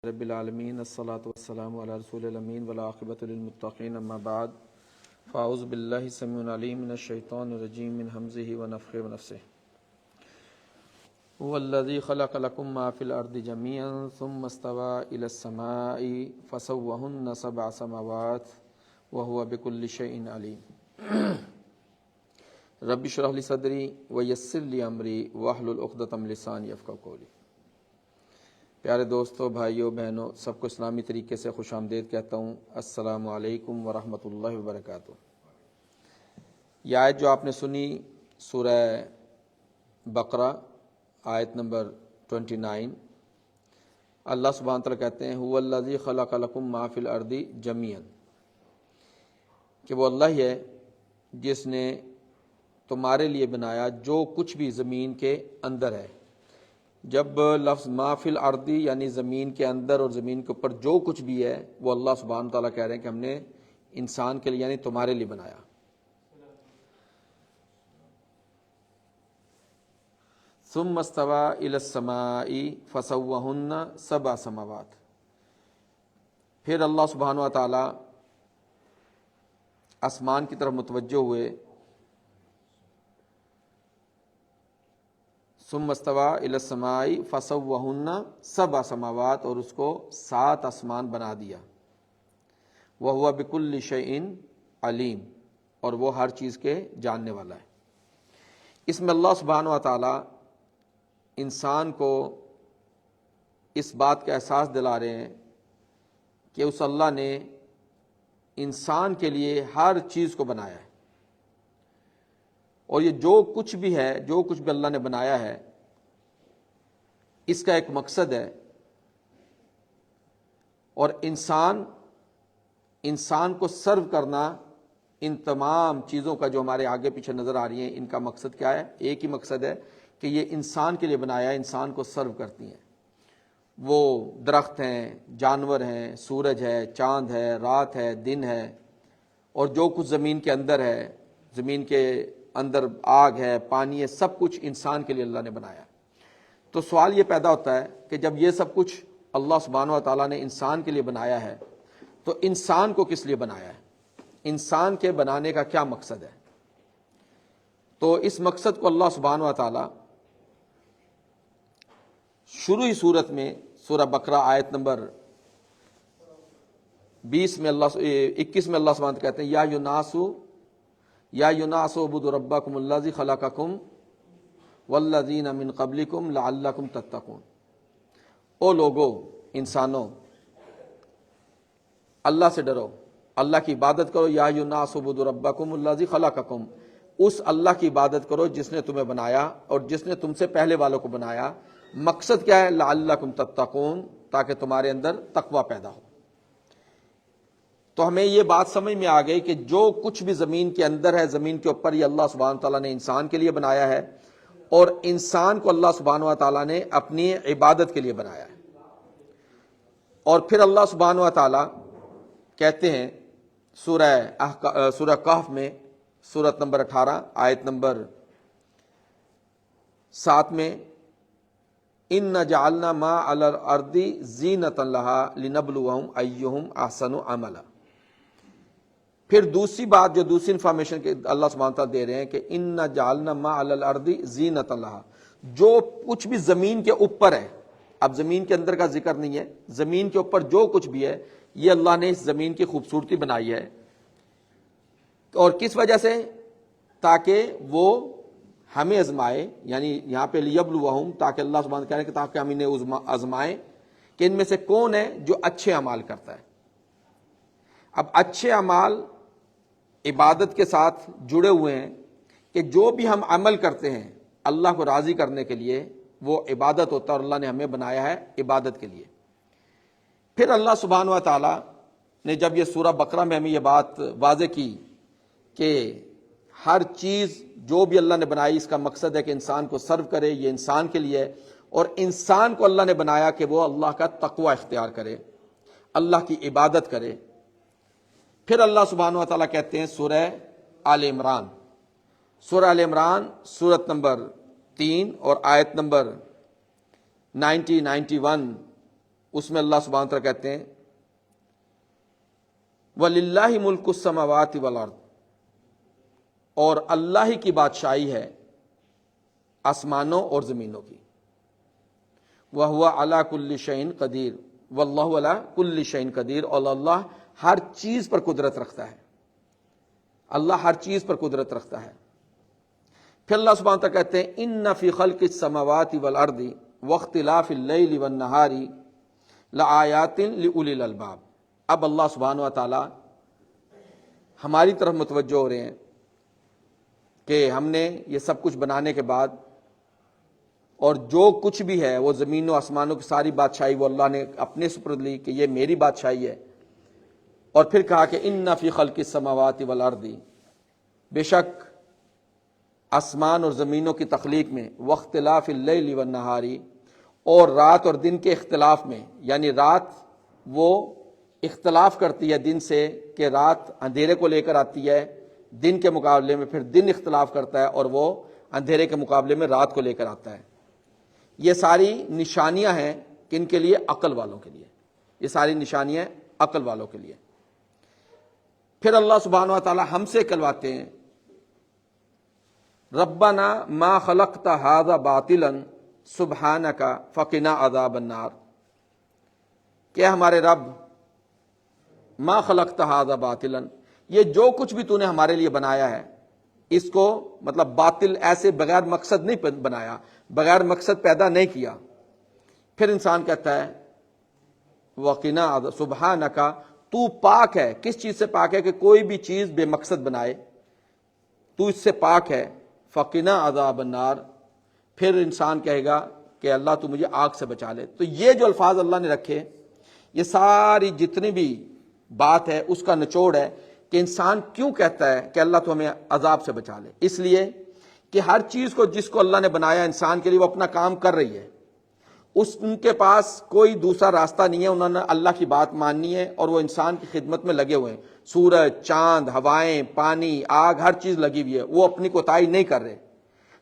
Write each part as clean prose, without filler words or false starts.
رب العالمین الصلاۃ والسلام علی رسول الامین والعاقبۃ للمتقین اما بعد فاعوذ باللہ السمیع العلیم من الشیطان الرجیم من حمزہ ونفخہ ونفثہ هو الذی خلق لکم ما فی الارض جمیعا ثم استوى الی السماء فسواہن سبع سماوات وهو بکل شیء علیم رب اشرح لی صدری ویسر لی امری واحلل عقدۃ من لسانی یفقہوا قولی۔ پیارے دوستوں، بھائیوں، بہنوں، سب کو اسلامی طریقے سے خوش آمدید کہتا ہوں۔ السلام علیکم ورحمۃ اللہ وبرکاتہ۔ یہ آیت جو آپ نے سنی سورہ بقرہ آیت نمبر 29، اللہ سبحانہ تعالیٰ کہتے ہیں هو الذی خلق لکم ما فی الارض جمیعا، کہ وہ اللہ ہی ہے جس نے تمہارے لیے بنایا جو کچھ بھی زمین کے اندر ہے۔ جب لفظ ما فی الارض یعنی زمین کے اندر اور زمین کے اوپر جو کچھ بھی ہے وہ اللہ سبحانہ تعالیٰ کہہ رہے ہیں کہ ہم نے انسان کے لیے یعنی تمہارے لیے بنایا۔ ثم استوى الی السماء فسواہن سبع سماوات، پھر اللہ سبحانہ تعالیٰ آسمان کی طرف متوجہ ہوئے۔ ثم استوى الی السماء فسواہن سبع سماوات، اور اس کو 7 آسمان بنا دیا۔ وہو بکل شیء علیم، اور وہ ہر چیز کے جاننے والا ہے۔ اس میں اللہ سبحانہ و تعالی انسان کو اس بات کا احساس دلا رہے ہیں کہ اس اللہ نے انسان کے لیے ہر چیز کو بنایا ہے، اور یہ جو کچھ بھی ہے، جو کچھ بھی اللہ نے بنایا ہے، اس کا ایک مقصد ہے، اور انسان کو سرو کرنا ان تمام چیزوں کا جو ہمارے آگے پیچھے نظر آ رہی ہیں، ان کا مقصد کیا ہے؟ ایک ہی مقصد ہے کہ یہ انسان کے لیے بنایا ہے، انسان کو سرو کرتی ہیں۔ وہ درخت ہیں، جانور ہیں، سورج ہے، چاند ہے، رات ہے، دن ہے، اور جو کچھ زمین کے اندر ہے، زمین کے اندر آگ ہے، پانی ہے، سب کچھ انسان کے لیے اللہ نے بنایا۔ تو سوال یہ پیدا ہوتا ہے کہ جب یہ سب کچھ اللہ سبحانہ و تعالیٰ نے انسان کے لیے بنایا ہے تو انسان کو کس لیے بنایا ہے؟ انسان کے بنانے کا کیا مقصد ہے؟ تو اس مقصد کو اللہ سبحانہ و تعالیٰ شروعی صورت میں سورہ بقرہ آیت نمبر 21 میں اللہ سبحانہ کہتے ہیں یا یوناس اعبدوا ربکم الذی خلقکم والذین من قبلکم لعلکم تتقون۔ او لوگو، انسانوں، اللہ سے ڈرو، اللہ کی عبادت کرو۔ یا یوناس اعبدوا ربکم الذی خلقکم، اس اللہ کی عبادت کرو جس نے تمہیں بنایا اور جس نے تم سے پہلے والوں کو بنایا۔ مقصد کیا ہے؟ لعلکم تتقون، تاکہ تمہارے اندر تقوی پیدا ہو۔ تو ہمیں یہ بات سمجھ میں آ گئی کہ جو کچھ بھی زمین کے اندر ہے، زمین کے اوپر، یہ اللہ سبحانہ تعالیٰ نے انسان کے لیے بنایا ہے، اور انسان کو اللہ سبحانہ تعالیٰ نے اپنی عبادت کے لیے بنایا ہے۔ اور پھر اللہ سبحانہ تعالیٰ کہتے ہیں سورہ کہف میں سورت نمبر 18 آیت نمبر 7 میں اِنَّ جَعَلْنَا مَا عَلَى الْأَرْضِ زِینَةً لَهَا لِنَبْلُوَهُمْ أَيُّهُمْ أَحْسَنُ عَمَلًا۔ پھر دوسری بات جو دوسری انفارمیشن کے اللہ سبحانہ تعالیٰ دے رہے ہیں کہ اِنَّ جَعَلْنَا مَا عَلَى الْأَرْضِ زِینَةً لَهَا، جو کچھ بھی زمین کے اوپر ہے، اب زمین کے اندر کا ذکر نہیں ہے، زمین کے اوپر جو کچھ بھی ہے یہ اللہ نے اس زمین کی خوبصورتی بنائی ہے۔ اور کس وجہ سے؟ تاکہ وہ ہمیں آزمائے، یعنی یہاں پہ لیبلوہم، تاکہ اللہ سبحانہ کہہ رہے ہیں کہ تاکہ ہم انہیں آزمائیں کہ ان میں سے کون ہے جو اچھے اعمال کرتا ہے۔ اب اچھے اعمال عبادت کے ساتھ جڑے ہوئے ہیں کہ جو بھی ہم عمل کرتے ہیں اللہ کو راضی کرنے کے لیے وہ عبادت ہوتا ہے، اور اللہ نے ہمیں بنایا ہے عبادت کے لیے۔ پھر اللہ سبحانہ و تعالیٰ نے جب یہ سورہ بقرہ میں ہمیں یہ بات واضح کی کہ ہر چیز جو بھی اللہ نے بنائی اس کا مقصد ہے کہ انسان کو سرو کرے، یہ انسان کے لیے ہے، اور انسان کو اللہ نے بنایا کہ وہ اللہ کا تقوی اختیار کرے، اللہ کی عبادت کرے۔ پھر اللہ سبحانہ و تعالیٰ کہتے ہیں سورہ آل عمران، سورت نمبر 3 اور آیت نمبر 91 اس میں اللہ سبحانہ وتعالیٰ کہتے ہیں وَلِلَّهِ مُلْكُ السَّمَاوَاتِ وَالْأَرْضِ، اور اللہ ہی کی بادشاہی ہے آسمانوں اور زمینوں کی، وَهُوَ عَلَى كُلِّ شَيْءٍ قَدِيرٌ وَاللَّهُ عَلَى كُلِّ شَيْءٍ قَدِيرٌ، اور اللہ ہر چیز پر قدرت رکھتا ہے، اللہ ہر چیز پر قدرت رکھتا ہے۔ پھر اللہ سبحانہ وتعالیٰ کہتے ہیں اِنَّ فِي خَلْقِ السَّمَاوَاتِ وَالْأَرْضِ وَاخْتِلَافِ اللَّيْلِ وَالنَّهَارِ لَآيَاتٍ لِأُولِي الْأَلْبَابِ۔ اب اللہ سبحانہ وتعالیٰ ہماری طرف متوجہ ہو رہے ہیں کہ ہم نے یہ سب کچھ بنانے کے بعد اور جو کچھ بھی ہے وہ زمین و آسمانوں کی ساری بادشاہی وہ اللہ نے اپنے سپرد لی کہ یہ میری بادشاہی ہے، اور پھر کہا کہ اِنَّ فِي خَلْقِ السَّمَاوَاتِ وَالْأَرْضِ، بے شک آسمان اور زمینوں کی تخلیق میں، وَاخْتِلَافِ اللَّيْلِ وَالنَّهَارِ، اور رات اور دن کے اختلاف میں، یعنی رات وہ اختلاف کرتی ہے دن سے کہ رات اندھیرے کو لے کر آتی ہے دن کے مقابلے میں، پھر دن اختلاف کرتا ہے اور وہ اندھیرے کے مقابلے میں رات کو لے کر آتا ہے۔ یہ ساری نشانیاں ہیں کن کے لیے؟ عقل والوں کے لیے، یہ ساری نشانیاں عقل والوں کے لیے۔ پھر اللہ سبحانہ وتعالی ہم سے کہلواتے ہیں ربنا ما خلقت هذا باطلا سبحانک فقنا عذاب النار، کہ ہمارے رب ما خلقت هذا باطلا، یہ جو کچھ بھی تو نے ہمارے لیے بنایا ہے اس کو مطلب باطل ایسے بغیر مقصد نہیں بنایا، بغیر مقصد پیدا نہیں کیا۔ پھر انسان کہتا ہے وقنا سبحانک، تو پاک ہے، کس چیز سے پاک ہے کہ کوئی بھی چیز بے مقصد بنائے، تو اس سے پاک ہے۔ فقنا عذاب النار، پھر انسان کہے گا کہ اللہ تو مجھے آگ سے بچا لے۔ تو یہ جو الفاظ اللہ نے رکھے یہ ساری جتنی بھی بات ہے اس کا نچوڑ ہے کہ انسان کیوں کہتا ہے کہ اللہ تو ہمیں عذاب سے بچا لے، اس لیے کہ ہر چیز کو جس کو اللہ نے بنایا انسان کے لیے وہ اپنا کام کر رہی ہے، ان کے پاس کوئی دوسرا راستہ نہیں ہے، انہوں نے اللہ کی بات ماننی ہے اور وہ انسان کی خدمت میں لگے ہوئے ہیں۔ سورج، چاند، ہوائیں، پانی، آگ، ہر چیز لگی ہوئی ہے، وہ اپنی کوتاہی نہیں کر رہے۔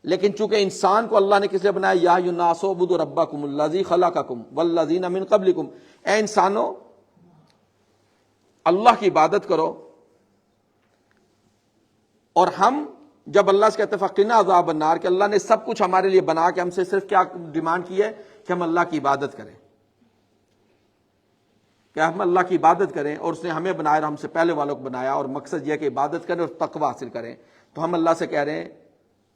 لیکن چونکہ انسان کو اللہ نے کس لیے بنایا، یا ایھا الناس اعبدوا ربکم الذی خلقکم والذین من قبلکم، اے انسانوں اللہ کی عبادت کرو۔ اور ہم جب اللہ سے کہتے ہیں فقنا عذاب النار کہ اللہ نے سب کچھ ہمارے لیے بنا کے ہم سے صرف کیا ڈیمانڈ کی ہے کہ ہم اللہ کی عبادت کریں، کہ ہم اللہ کی عبادت کریں، اور اس نے ہمیں بنایا اور ہم سے پہلے والوں کو بنایا، اور مقصد یہ کہ عبادت کریں اور تقوی حاصل کریں۔ تو ہم اللہ سے کہہ رہے ہیں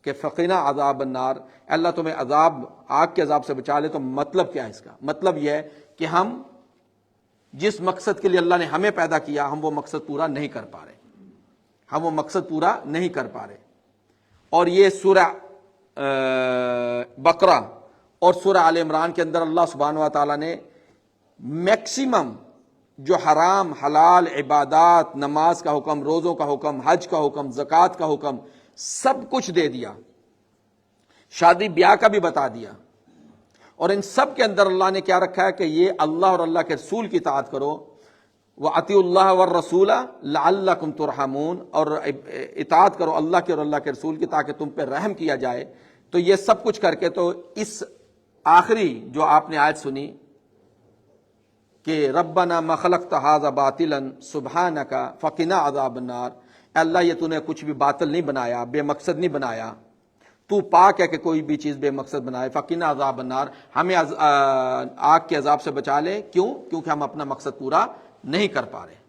کہ فقنا عذاب النار، اللہ تمہیں عذاب، آگ کے عذاب سے بچا لے۔ تو مطلب کیا ہے اس کا؟ مطلب یہ ہے کہ ہم جس مقصد کے لیے اللہ نے ہمیں پیدا کیا ہم وہ مقصد پورا نہیں کر پا رہے، ہم وہ مقصد پورا نہیں کر پا رہے۔ اور یہ سورہ بقرہ اور سورہ آل عمران کے اندر اللہ سبحانہ و تعالیٰ نے میکسیمم جو حرام حلال عبادات، نماز کا حکم، روزوں کا حکم، حج کا حکم، زکوٰۃ کا حکم، سب کچھ دے دیا، شادی بیاہ کا بھی بتا دیا، اور ان سب کے اندر اللہ نے کیا رکھا ہے کہ یہ اللہ اور اللہ کے رسول کی اطاعت کرو، وَأَطِیعُوا اللَّهَ وَالرَّسُولَ لَعَلَّکُمْ تُرْحَمُونَ، اور اطاعت کرو اللہ کے اور اللہ کے رسول کی تاکہ تم پہ رحم کیا جائے۔ تو یہ سب کچھ کر کے تو اس آخری جو آپ نے آیت سنی کہ ربنا ما خلقت ھذا باطلا سبحانک فقنا عذاب النار، اے اللہ یہ تو نے کچھ بھی باطل نہیں بنایا، بے مقصد نہیں بنایا، تو پاک ہے کہ کوئی بھی چیز بے مقصد بنائے۔ فقنا عذاب النار، ہمیں آگ کے عذاب سے بچا لے۔ کیوں؟ کیونکہ ہم اپنا مقصد پورا نہیں کر پا رہے،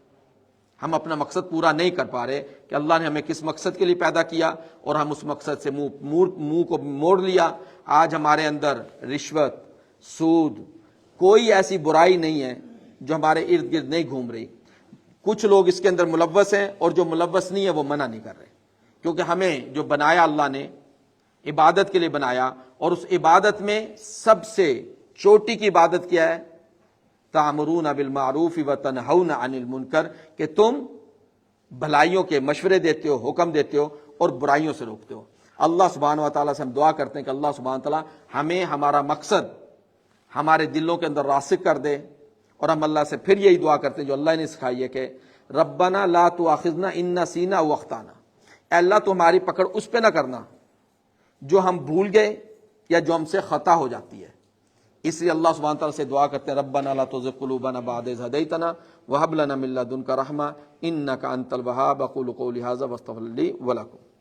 ہم اپنا مقصد پورا نہیں کر پا رہے کہ اللہ نے ہمیں کس مقصد کے لیے پیدا کیا اور ہم اس مقصد سے منہ کو موڑ لیا۔ آج ہمارے اندر رشوت، سود، کوئی ایسی برائی نہیں ہے جو ہمارے ارد گرد نہیں گھوم رہی۔ کچھ لوگ اس کے اندر ملوث ہیں اور جو ملوث نہیں ہے وہ منع نہیں کر رہے، کیونکہ ہمیں جو بنایا اللہ نے عبادت کے لیے بنایا، اور اس عبادت میں سب سے چوٹی کی عبادت کیا ہے؟ تَأْمُرُونَ بِالْمَعْرُوفِ وَتَنْهَوْنَ عَنِ الْمُنْكَرِ، کہ تم بھلائیوں کے مشورے دیتے ہو، حکم دیتے ہو اور برائیوں سے روکتے ہو۔ اللہ سبحانہ و تعالیٰ سے ہم دعا کرتے ہیں کہ اللہ سبحانہ و تعالیٰ ہمیں ہمارا مقصد ہمارے دلوں کے اندر راسخ کر دے، اور ہم اللہ سے پھر یہی دعا کرتے ہیں جو اللہ نے سکھائی ہے کہ ربنا لا تؤاخذنا ان نسینا او اخطانا، اے اللہ تو ہماری پکڑ اس پہ نہ کرنا جو ہم بھول گئے یا جو ہم سے خطا ہو جاتی ہے۔ اس لیے اللہ سبحانہ تعالیٰ سے دعا کرتے ہیں ربنا لا تزغ قلوبنا بعد اذ ہدیتنا وہب لنا من لدنک رحمہ انک انت الوہاب، اقول قولی ھذا واستغفر لی ولکم۔